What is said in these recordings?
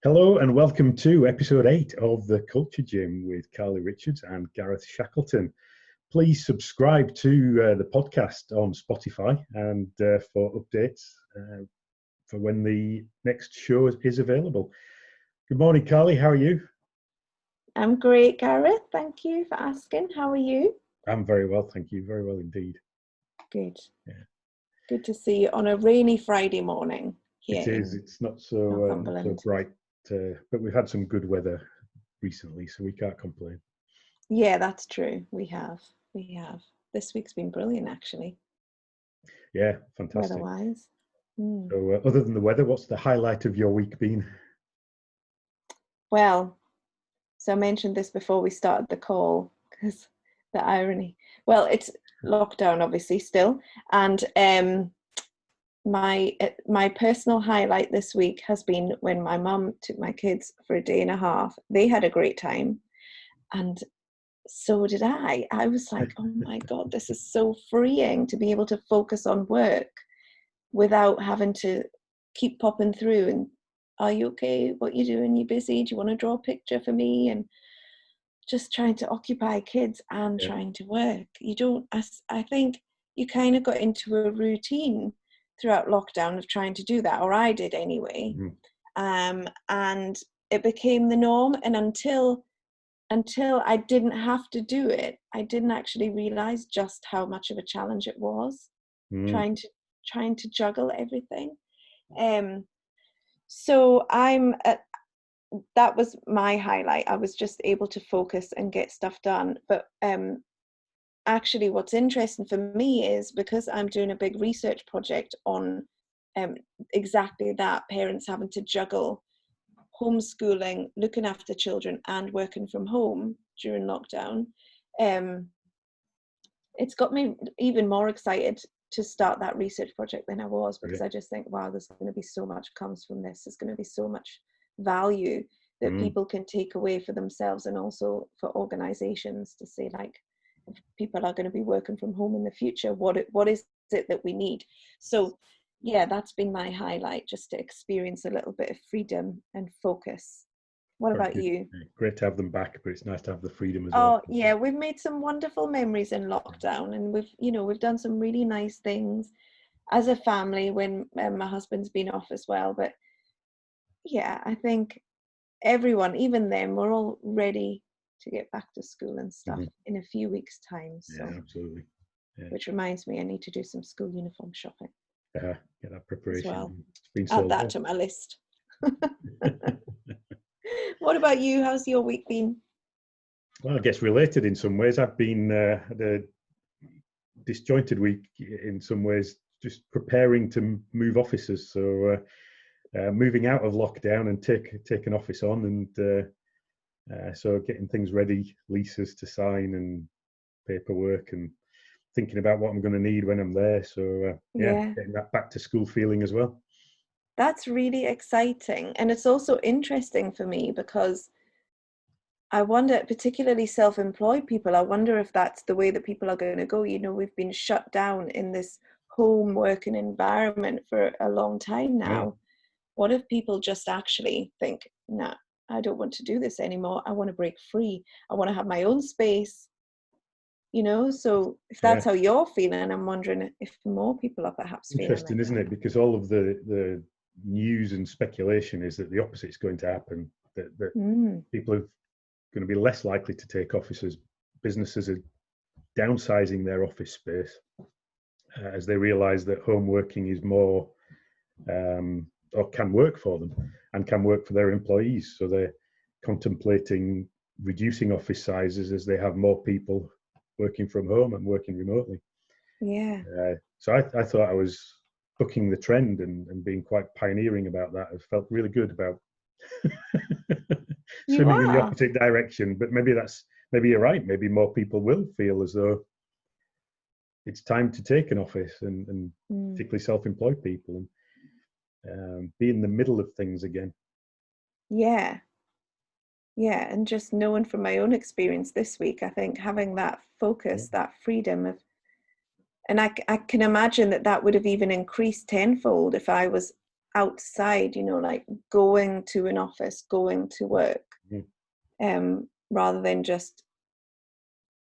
Hello and welcome to episode 8 of The Culture Gym with Carly Richards and Gareth Shackleton. Please subscribe to the podcast on Spotify and for updates for when the next show is available. Good morning, Carly. How are you? I'm great, Gareth. Thank you for asking. How are you? I'm very well, thank you. Very well indeed. Good. Yeah. Good to see you on a rainy Friday morning here. It is. It's not so bright, but we've had some good weather recently, so we can't complain. Yeah, that's true. We have. This week's been brilliant, actually. Yeah, fantastic. Weather-wise. So, other than the weather, what's the highlight of your week been? Well, so I mentioned this before we started the call, because the irony. Well, it's lockdown, obviously, still, and my personal highlight this week has been when my mum took my kids for a day and a half. They had a great time, and so did I. I was like, oh my God, this is so freeing to be able to focus on work without having to keep popping through and, are you okay? What you doing? You busy? Do you want to draw a picture for me? And just trying to occupy kids and trying to work. You don't, I think you kind of got into a routine throughout lockdown of trying to do that, or I did anyway. And it became the norm. And until I didn't have to do it, I didn't actually realize just how much of a challenge it was trying to juggle everything. So that was my highlight. I was just able to focus and get stuff done. But actually what's interesting for me is because I'm doing a big research project on exactly that, parents having to juggle homeschooling, looking after children and working from home during lockdown. It's got me even more excited to start that research project than I was, because I just think, wow, there's going to be so much comes from this. There's going to be so much value that people can take away for themselves, and also for organizations to say, like, if people are going to be working from home in the future, what is it that we need? So yeah, that's been my highlight, just to experience a little bit of freedom and focus. What about you? Great to have them back, but it's nice to have the freedom as well. Oh yeah, we've made some wonderful memories in lockdown, and we've done some really nice things as a family when my husband's been off as well. But yeah, I think everyone, even them, we're all ready to get back to school and stuff in a few weeks' time. So, yeah, absolutely. Yeah. Which reminds me, I need to do some school uniform shopping. Get that preparation. As well. It's been so add that to my list. What about you? How's your week been? Well, I guess related in some ways. I've been had a disjointed week in some ways, just preparing to move offices. So moving out of lockdown and take an office on, and so getting things ready, leases to sign and paperwork, and thinking about what I'm going to need when I'm there. So getting that back to school feeling as well. That's really exciting. And it's also interesting for me because I wonder, particularly self-employed people, I wonder if that's the way that people are going to go. You know, we've been shut down in this home working environment for a long time now. Yeah. What if people just actually think, nah, I don't want to do this anymore. I want to break free. I want to have my own space. You know, so if that's how you're feeling, I'm wondering if more people are perhaps feeling interesting, like isn't that. it? Because all of the news and speculation is that the opposite is going to happen. That people are going to be less likely to take offices. Businesses are downsizing their office space as they realise that home working is more, or can work for them and can work for their employees. So they're contemplating reducing office sizes as they have more people working from home and working remotely. Yeah. So I thought I was bucking the trend and being quite pioneering about that. I felt really good about swimming in the opposite direction. But maybe you're right. Maybe more people will feel as though it's time to take an office, and particularly self-employed people, and be in the middle of things again. Yeah. Yeah, and just knowing from my own experience this week, I think having that focus, that freedom of, and I can imagine that would have even increased tenfold if I was outside, like going to an office, going to work, rather than just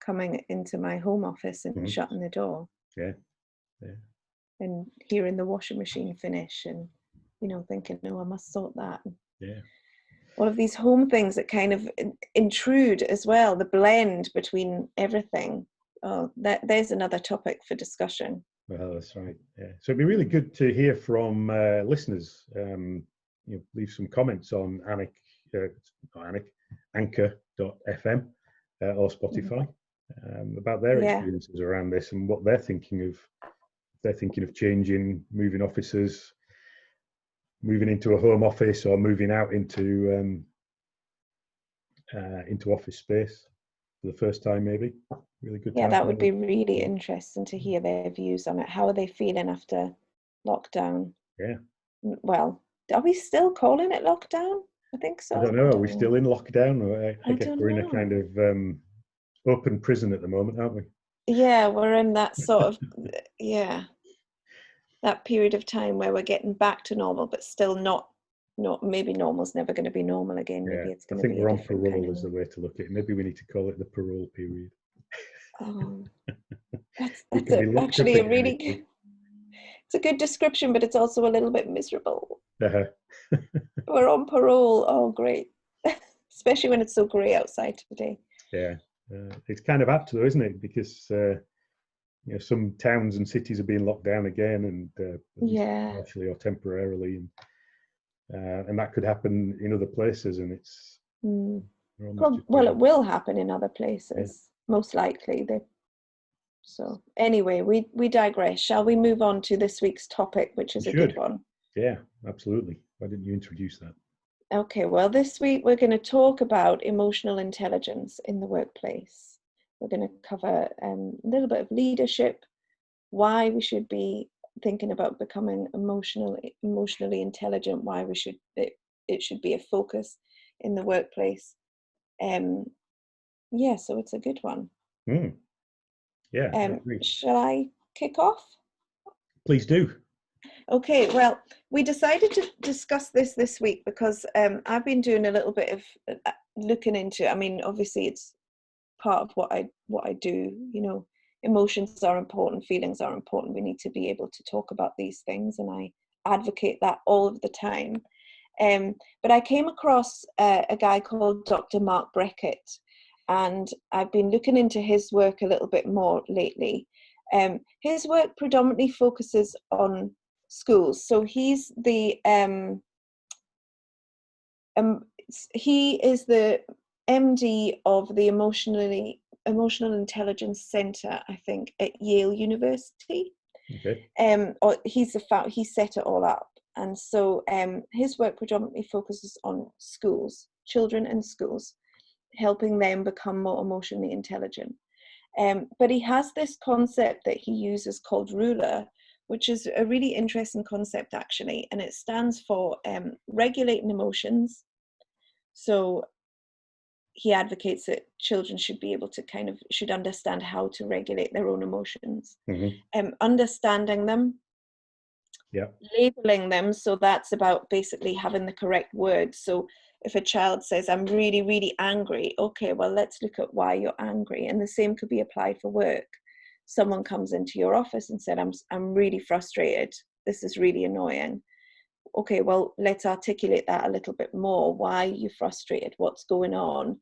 coming into my home office and shutting the door. Yeah. And hearing the washing machine finish and, thinking, no, I must sort that. Yeah. All of these home things that kind of intrude as well, the blend between everything. Oh, there's another topic for discussion. Well, that's right. Yeah. So it'd be really good to hear from listeners. Leave some comments on Anchor.fm or Spotify about their experiences around this and what they're thinking of. If they're thinking of changing, moving offices, moving into a home office, or moving out into office space for the first time, maybe. Really good. Yeah, that would be really interesting to hear their views on it. How are they feeling after lockdown? Yeah. Well, are we still calling it lockdown? I think so. I don't know. Are we still in lockdown? Or I guess we're in a kind of open prison at the moment, aren't we? Yeah, we're in that sort of that period of time where we're getting back to normal, but still not. Maybe normal's never going to be normal again. Maybe it's going to be. I think we're on parole is the way to look at it. Maybe we need to call it the parole period. Oh, that's actually a really good. It's a good description, but it's also a little bit miserable. We're on parole. Oh, great. Especially when it's so grey outside today. Yeah. It's kind of apt though, isn't it? Because some towns and cities are being locked down again, and partially or temporarily, and that could happen in other places, and it's well, it will happen in other places, most likely. So anyway, we digress. Shall we move on to this week's topic, which is a good one? Yeah, absolutely. Why didn't you introduce that? Okay, well, this week we're going to talk about emotional intelligence in the workplace. We're going to cover a little bit of leadership, why we should be thinking about becoming emotionally intelligent, why it should be a focus in the workplace. So it's a good one. Yeah. Shall I kick off? Please do. Okay, well, we decided to discuss this week because I've been doing a little bit of looking into. I mean, obviously, it's part of what I do. Emotions are important, feelings are important. We need to be able to talk about these things, and I advocate that all of the time. But I came across a guy called Dr. Mark Breckett, and I've been looking into his work a little bit more lately. His work predominantly focuses on schools. So he's the he is the MD of the Emotional Intelligence Center, I think, at Yale University. Okay. Or he set it all up, and so his work predominantly focuses on schools, children in schools, helping them become more emotionally intelligent. But he has this concept that he uses called RULER, which is a really interesting concept actually, and it stands for regulating emotions. So he advocates that children should be able to should understand how to regulate their own emotions, understanding them, labeling them. So that's about basically having the correct words. So if a child says, I'm really, really angry, okay, well, let's look at why you're angry. And the same could be applied for work. Someone comes into your office and said, I'm really frustrated. This is really annoying. Okay, well, let's articulate that a little bit more. Why are you frustrated? What's going on?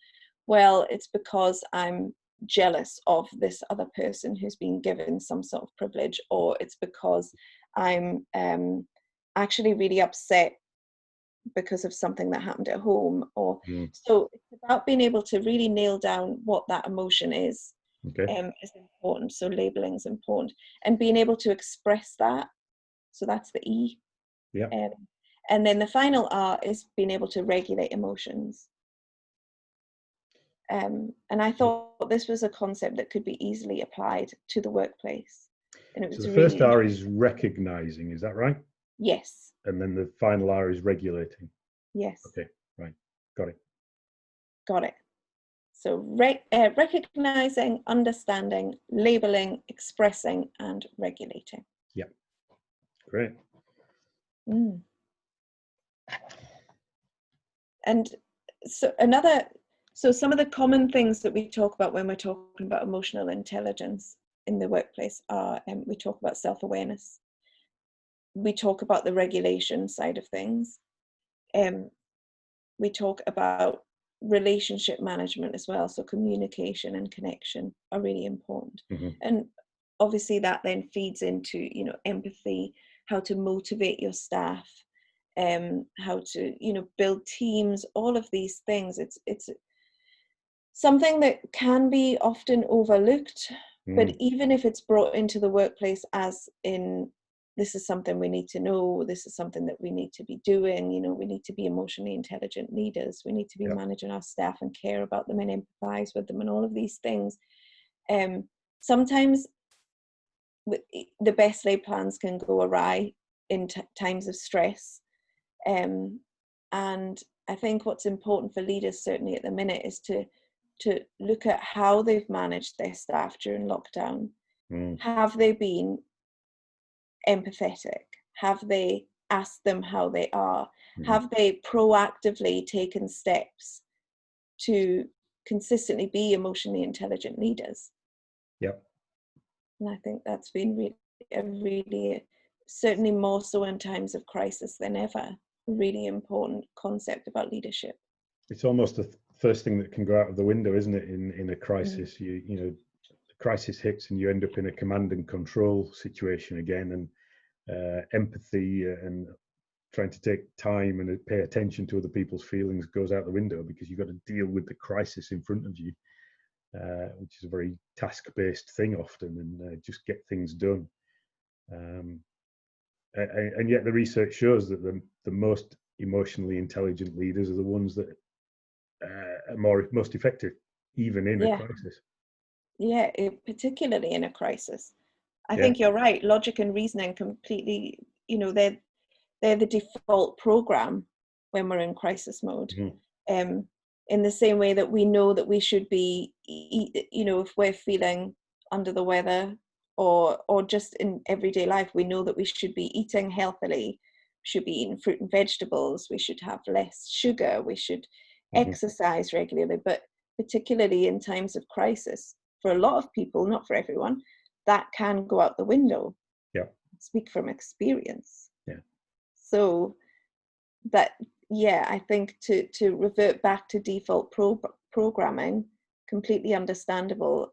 Well, it's because I'm jealous of this other person who's been given some sort of privilege, or it's because I'm actually really upset because of something that happened at home. Or so it's about being able to really nail down what that emotion is. Is important. So labeling is important, and being able to express that. So that's the E. And then the final R is being able to regulate emotions. And I thought this was a concept that could be easily applied to the workplace. And it was so the first R is recognizing, is that right? Yes. And then the final R is regulating. Yes. Okay, right. Got it. So recognizing, understanding, labeling, expressing, and regulating. Yeah. Great. And so some of the common things that we talk about when we're talking about emotional intelligence in the workplace are, we talk about self-awareness, we talk about the regulation side of things, we talk about relationship management as well. So communication and connection are really important. And obviously that then feeds into, you know, empathy, how to motivate your staff, how to, you know, build teams, all of these things. It's something that can be often overlooked, but even if it's brought into the workplace as in, this is something we need to know, this is something that we need to be doing, you know, we need to be emotionally intelligent leaders, we need to be managing our staff and care about them and empathize with them and all of these things. Sometimes the best laid plans can go awry in times of stress. And I think what's important for leaders certainly at the minute is to look at how they've managed their staff during lockdown. Have they been empathetic? Have they asked them how they are? Have they proactively taken steps to consistently be emotionally intelligent leaders? Yep. And I think that's been really, certainly more so in times of crisis than ever, really important concept about leadership. It's almost the first thing that can go out of the window, isn't it? In a crisis, you know, the crisis hits and you end up in a command and control situation again, and empathy and trying to take time and pay attention to other people's feelings goes out the window because you've got to deal with the crisis in front of you, which is a very task-based thing often, and just get things done. And yet the research shows that the most emotionally intelligent leaders are the ones that are most effective, even in a crisis. Yeah, particularly in a crisis. I think you're right. Logic and reasoning completely, you know, they're the default program when we're in crisis mode. In the same way that we know that we should be, you know, if we're feeling under the weather or just in everyday life, we know that we should be eating healthily, should be eating fruit and vegetables, we should have less sugar, we should exercise regularly. But particularly in times of crisis, for a lot of people, not for everyone, that can go out the window. Yeah. I speak from experience. Yeah. So that, I think to revert back to default programming, completely understandable,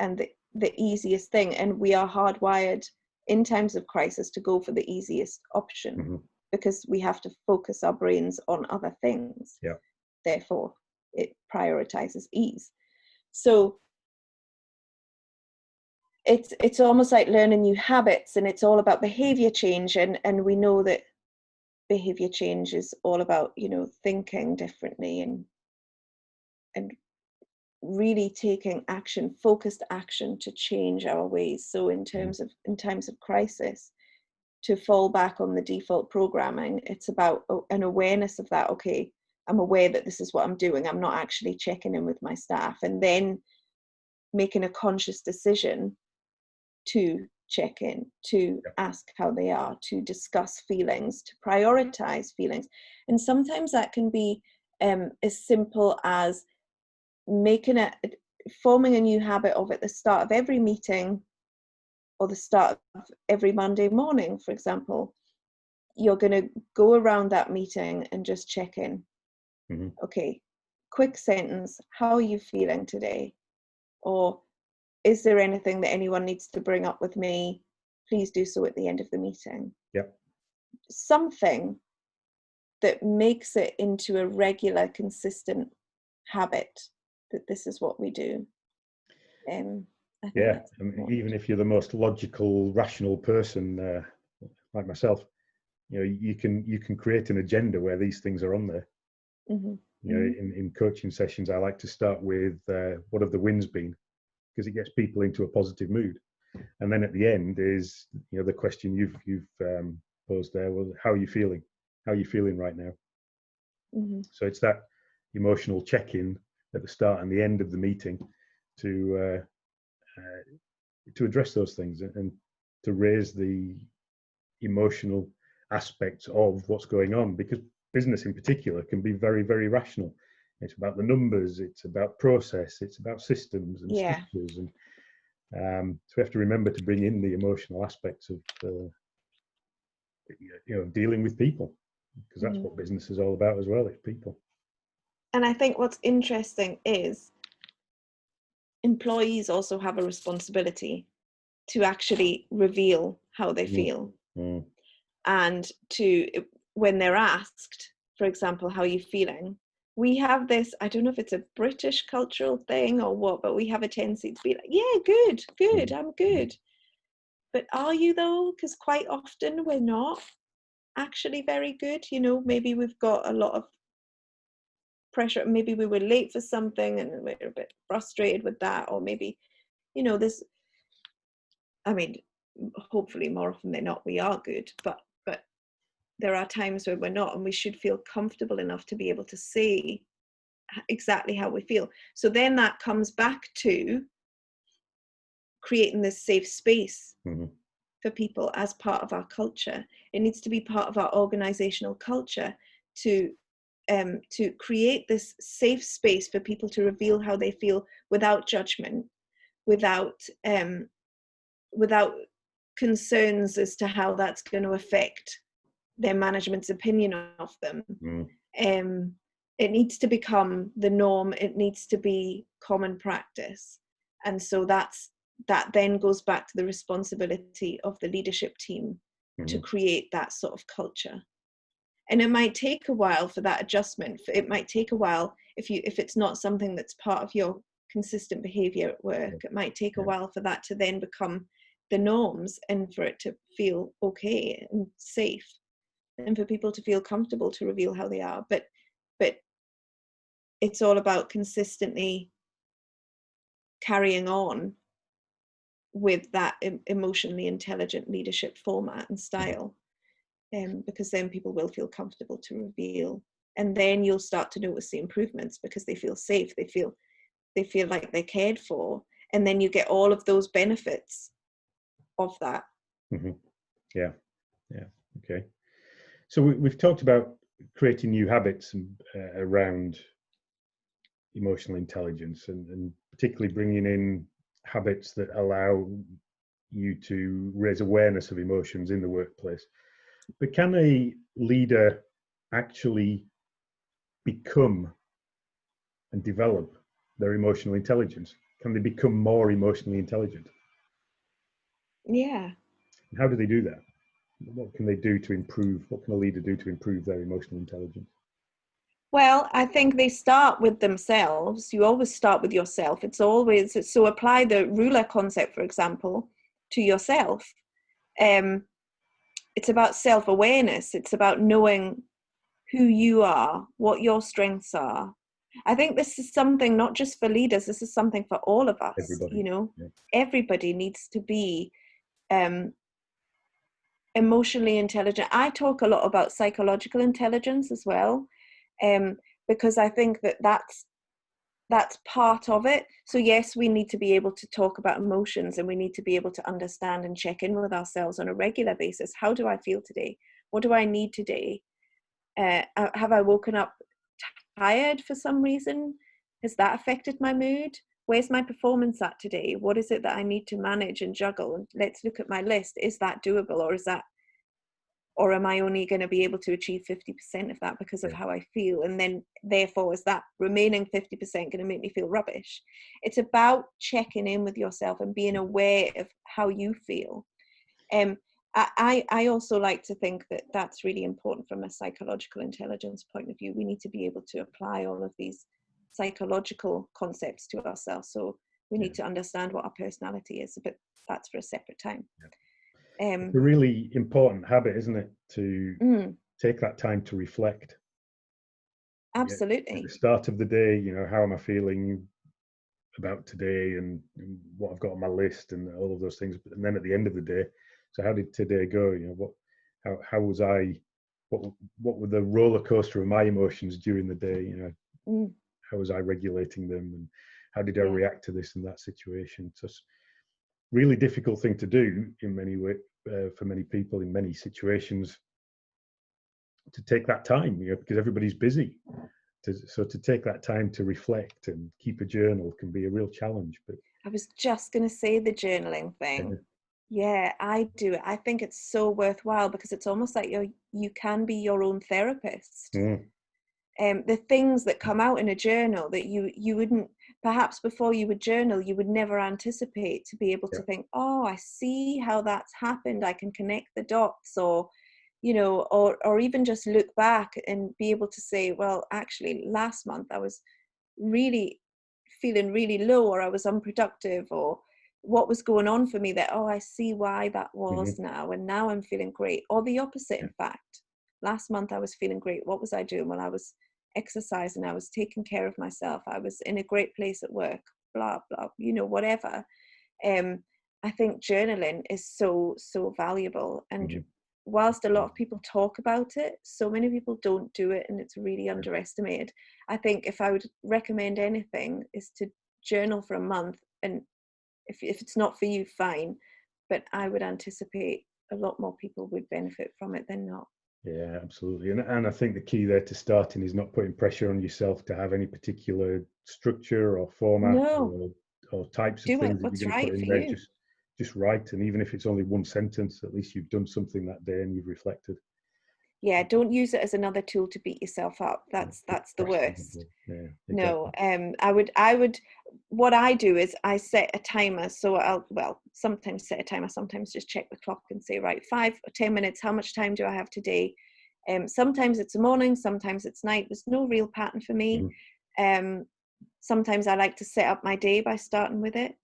and the easiest thing. And we are hardwired in times of crisis to go for the easiest option because we have to focus our brains on other things. Yeah. Therefore, it prioritizes ease. So it's almost like learning new habits, and it's all about behavior change. And we know that behavior change is all about, you know, thinking differently and really taking action, focused action to change our ways. So in times of crisis, to fall back on the default programming, it's about an awareness of that. Okay, I'm aware that this is what I'm doing. I'm not actually checking in with my staff, and then making a conscious decision to check in, to ask how they are, to discuss feelings, to prioritize feelings. And sometimes that can be as simple as forming a new habit of at the start of every meeting or the start of every Monday morning, for example. You're going to go around that meeting and just check in. Okay, quick sentence, how are you feeling today? Or is there anything that anyone needs to bring up with me? Please do so at the end of the meeting. Yep. Something that makes it into a regular, consistent habit that this is what we do. I think even if you're the most logical, rational person like myself, you know, you can create an agenda where these things are on there. You know, in coaching sessions, I like to start with what have the wins been, because it gets people into a positive mood. And then at the end is, you know, the question you've posed there was, how are you feeling? How are you feeling right now? So it's that emotional check-in at the start and the end of the meeting to address those things and to raise the emotional aspects of what's going on, because business in particular can be very, very rational. It's about the numbers, it's about process, it's about systems and structures, and so we have to remember to bring in the emotional aspects of dealing with people, because that's what business is all about as well. It's people. And I think what's interesting is employees also have a responsibility to actually reveal how they feel, and to, when they're asked, for example, how are you feeling, we have this, I don't know if it's a British cultural thing or what, but we have a tendency to be like, yeah, good, I'm good. But are you though? Because quite often we're not actually very good. Maybe we've got a lot of pressure. Maybe we were late for something and we're a bit frustrated with that. Or maybe, this, I mean, hopefully more often than not we are good, but there are times where we're not, and we should feel comfortable enough to be able to say exactly how we feel. So then that comes back to creating this safe space for people as part of our culture. It needs to be part of our organizational culture to create this safe space for people to reveal how they feel without judgment, without concerns as to how that's going to affect their management's opinion of them. It needs to become the norm. It needs to be common practice. And so that then goes back to the responsibility of the leadership team to create that sort of culture. And it might take a while for that adjustment. It might take a while if it's not something that's part of your consistent behavior at work. It might take a while for that to then become the norms, and for it to feel okay and safe, and for people to feel comfortable to reveal how they are. But it's all about consistently carrying on with that emotionally intelligent leadership format and style, because then people will feel comfortable to reveal, and then you'll start to notice the improvements because they feel safe, they feel like they're cared for, and then you get all of those benefits of that. Yeah. Okay. So we've talked about creating new habits around emotional intelligence, and particularly bringing in habits that allow you to raise awareness of emotions in the workplace. But can a leader actually become and develop their emotional intelligence? Can they become more emotionally intelligent? Yeah. And how do they do that? What can they do to improve? What can a leader do to improve their emotional intelligence? Well, I think they start with themselves. You always start with yourself. It's always, so apply the ruler concept, for example, to yourself. It's about self-awareness. It's about knowing who you are, what your strengths are. I think this is something not just for leaders, this is something for all of us. Everybody. Everybody needs to be emotionally intelligent. I talk a lot about psychological intelligence as well, because I think that's part of it. So yes, we need to be able to talk about emotions, and we need to be able to understand and check in with ourselves on a regular basis. How do I feel today? What do I need today? Have I woken up tired for some reason? Has that affected my mood? Where's my performance at today? What is it that I need to manage and juggle? And let's look at my list. Is that doable, or am I only going to be able to achieve 50% of that because of how I feel? And then therefore, is that remaining 50% going to make me feel rubbish? It's about checking in with yourself and being aware of how you feel. I also like to think that that's really important from a psychological intelligence point of view. We need to be able to apply all of these psychological concepts to ourselves. So we need to understand what our personality is, but that's for a separate time. It's a really important habit, isn't it, to take that time to reflect. Absolutely. At the start of the day, how am I feeling about today, and what I've got on my list, and all of those things. And then at the end of the day, so how did today go? How was I? What were the roller coaster of my emotions during the day? How was I regulating them, and how did I react to this and that situation? So it's a really difficult thing to do in many ways for many people in many situations. to take that time, because everybody's busy. So to take that time to reflect and keep a journal can be a real challenge. But I was just going to say the journaling thing. Yeah, I do it. I think it's so worthwhile because it's almost like you can be your own therapist. The things that come out in a journal that you wouldn't, perhaps before you would journal, you would never anticipate, to be able to think, oh, I see how that's happened. I can connect the dots, or, or even just look back and be able to say, well, actually last month I was really feeling really low, or I was unproductive, or what was going on for me that, oh, I see why that was now, and now I'm feeling great. Or the opposite, in fact. Last month I was feeling great. What was I doing? Well, I was exercising, I was taking care of myself, I was in a great place at work, blah, blah, whatever. I think journaling is so valuable. And whilst a lot of people talk about it, so many people don't do it, and it's really underestimated. I think if I would recommend anything, is to journal for a month, and if it's not for you, fine, but I would anticipate a lot more people would benefit from it than not. Yeah, absolutely. And I think the key there to starting is not putting pressure on yourself to have any particular structure or format or types of things that you're going to put in there. Just write, and even if it's only one sentence, at least you've done something that day and you've reflected. Yeah, don't use it as another tool to beat yourself up. That's the worst. Yeah, exactly. No, I would what I do is I set a timer. So I'll sometimes set a timer, sometimes just check the clock and say, right, 5 or 10 minutes, how much time do I have today? Sometimes it's the morning, sometimes it's night. There's no real pattern for me. Sometimes I like to set up my day by starting with it.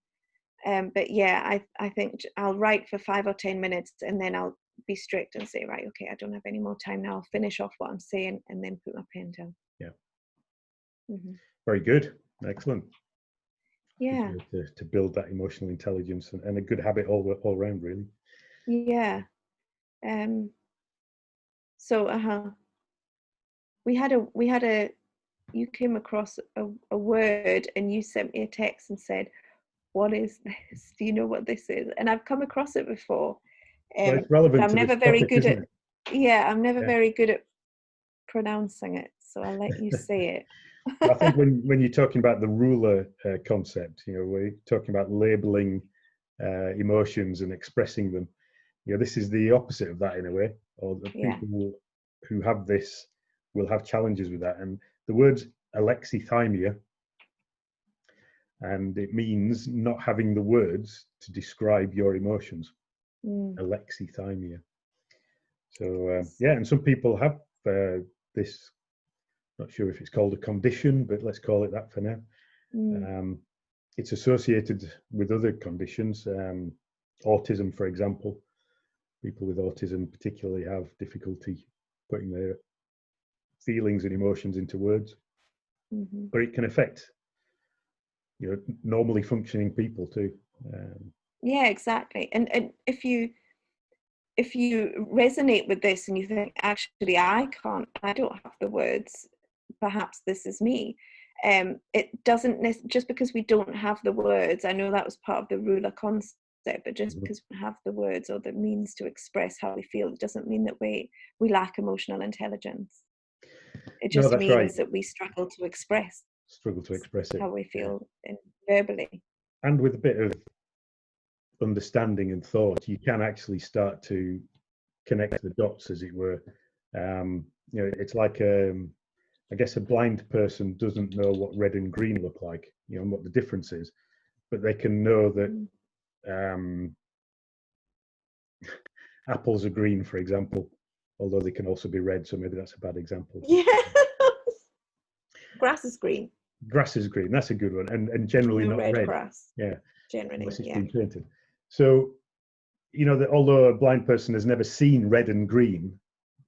But yeah, I think I'll write for 5 or 10 minutes, and then I'll be strict and say, right, okay, I don't have any more time now. I'll finish off what I'm saying and then put my pen down. Yeah. Very good. Excellent. Yeah. To build that emotional intelligence and a good habit all around, really. Yeah. So we had a you came across a word, and you sent me a text and said, what is this? Do you know what this is? And I've come across it before. Well, it's relevant I'm to never this very topic, good isn't at it? I'm never very good at pronouncing it, so I'll let you say it. I think when you're talking about the ruler concept, we're talking about labeling emotions and expressing them. This is the opposite of that in a way. Or the people who have this will have challenges with that. And the word's alexithymia, and it means not having the words to describe your emotions. Alexithymia. So and some people have this. Not sure if it's called a condition, but let's call it that for now. It's associated with other conditions. Autism, for example. People with autism particularly have difficulty putting their feelings and emotions into words. But it can affect, normally functioning people too. Yeah, exactly. And if you resonate with this and you think, actually, I don't have the words, perhaps this is me. It doesn't just because we don't have the words. I know that was part of the ruler concept, but just because we have the words or the means to express how we feel, it doesn't mean that we lack emotional intelligence. It just means that we struggle to express it, how we feel verbally. And with a bit of understanding and thought, you can actually start to connect the dots, as it were. It's like I guess a blind person doesn't know what red and green look like, and what the difference is, but they can know that apples are green, for example, although they can also be red, so maybe that's a bad example. Yeah. Grass is green. Grass is green, that's a good one, and generally not red. Grass. Yeah. Generally, unless it's been painted. So, that although a blind person has never seen red and green,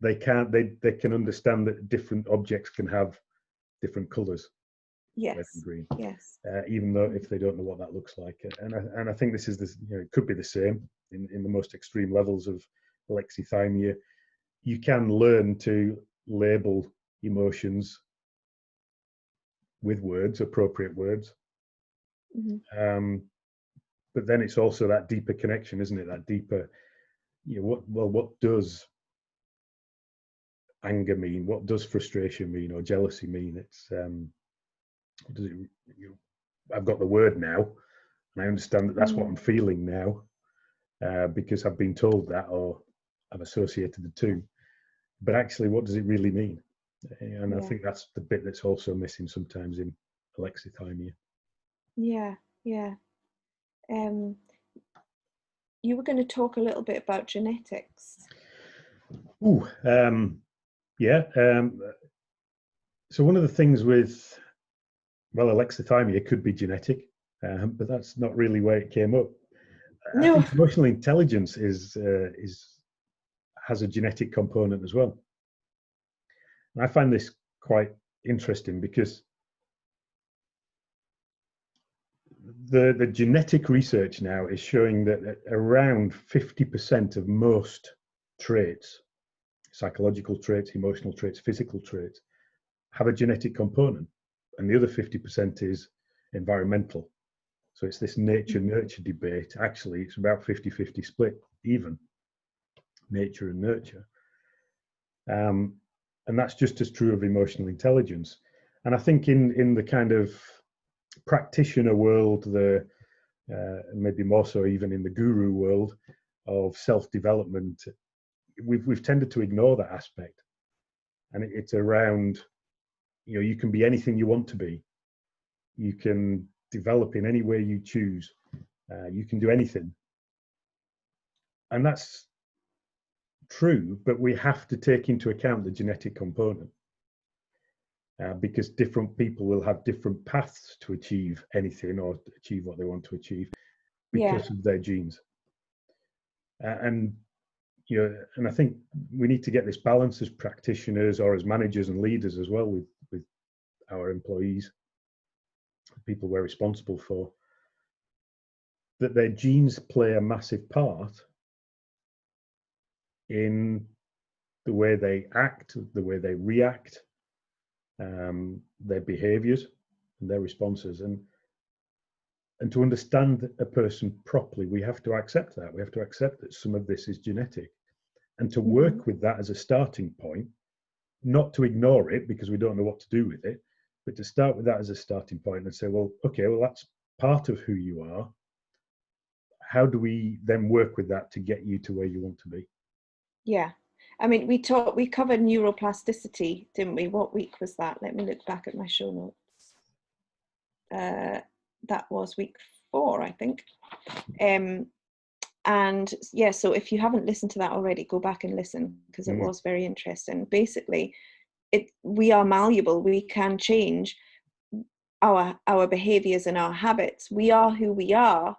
they can understand that different objects can have different colours. Yes. Red and green. Yes. Even though if they don't know what that looks like, and I think this is this. It could be the same in the most extreme levels of alexithymia. You can learn to label emotions with words, appropriate words. But then it's also that deeper connection, isn't it? That deeper, what does anger mean? What does frustration mean, or jealousy mean? It's what does it? I've got the word now, and I understand that that's what I'm feeling now because I've been told that, or I've associated the two. But actually, what does it really mean? And I think that's the bit that's also missing sometimes in alexithymia. Yeah, yeah. You were going to talk a little bit about genetics. Ooh, yeah. So one of the things with, well, alexithymia could be genetic, but that's not really where it came up. No. I think emotional intelligence has a genetic component as well. And I find this quite interesting because the genetic research now is showing that around 50% of most traits, psychological traits, emotional traits, physical traits, have a genetic component, and the other 50% is environmental. So it's this nature-nurture debate. Actually, it's about 50-50 split, even nature and nurture. And that's just as true of emotional intelligence. And I think in the kind of practitioner world, maybe more so even in the guru world of self-development, we've tended to ignore that aspect. And it's around, you can be anything you want to be. You can develop in any way you choose. You can do anything. And that's true, but we have to take into account the genetic component because different people will have different paths to achieve anything or achieve what they want to achieve because of their genes. And I think we need to get this balance as practitioners or as managers and leaders as well with our employees, people we're responsible for, that their genes play a massive part in the way they act, the way they react, their behaviors and their responses. And to understand a person properly, we have to accept that. We have to accept that some of this is genetic and to work with that as a starting point, not to ignore it because we don't know what to do with it, but to start with that as a starting point and say, well, okay, well, that's part of who you are. How do we then work with that to get you to where you want to be? Yeah. I mean, we covered neuroplasticity, didn't we? What week was that? Let me look back at my show notes. That was week 4, I think. And yeah, so if you haven't listened to that already, go back and listen because it was very interesting. Basically, we are malleable. We can change our behaviors and our habits. We are who we are.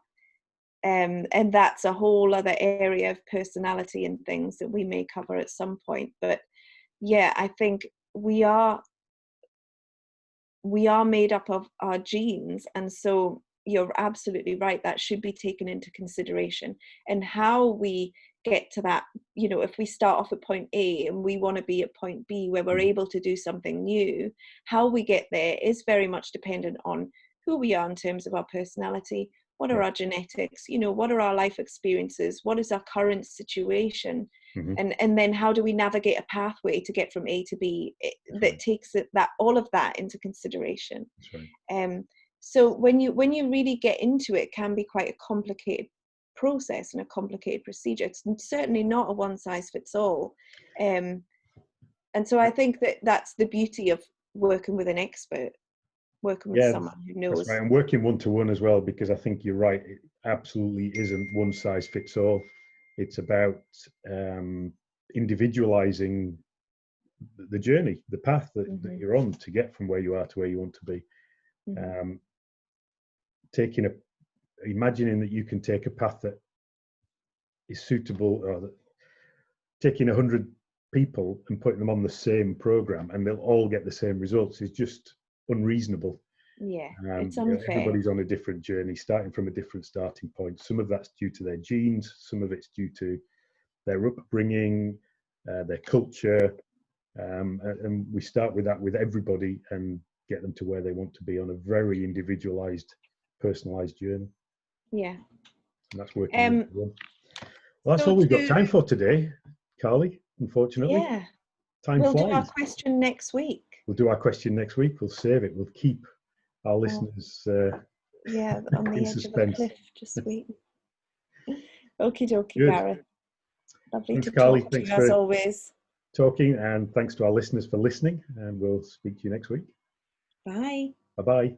And that's a whole other area of personality and things that we may cover at some point. But yeah, I think we are made up of our genes, and so you're absolutely right, that should be taken into consideration. And how we get to that, if we start off at point A and we want to be at point B where we're able to do something new, how we get there is very much dependent on who we are in terms of our personality. What are our genetics? What are our life experiences? What is our current situation? And then how do we navigate a pathway to get from A to B that takes all of that into consideration? That's right. So when you really get into it, can be quite a complicated process and a complicated procedure. It's certainly not a one size fits all. And so I think that's the beauty of working with an expert. Working with someone who knows. That's right. And working one-to-one as well, because I think you're right, it absolutely isn't one size fits all. It's about individualizing the journey, the path that you're on to get from where you are to where you want to be. Imagining that you can take a path that is suitable, or taking 100 people and putting them on the same program and they'll all get the same results is just unreasonable. It's unfair. Everybody's on a different journey, starting from a different starting point. Some of that's due to their genes, some of it's due to their upbringing, their culture, and we start with that with everybody and get them to where they want to be on a very individualized, personalized journey. And that's working. Well, that's all we've got time for today, Carly, unfortunately. Time we'll flies. do our question next week. We'll do our question next week. We'll save it. We'll keep our listeners yeah, on the in edge suspense. of a cliff, just waiting. Okie dokie, Good. Gareth. Lovely Thanks, to Carly. talk to Thanks you for as always. talking, and thanks to our listeners for listening. And we'll speak to you next week. Bye. Bye-bye.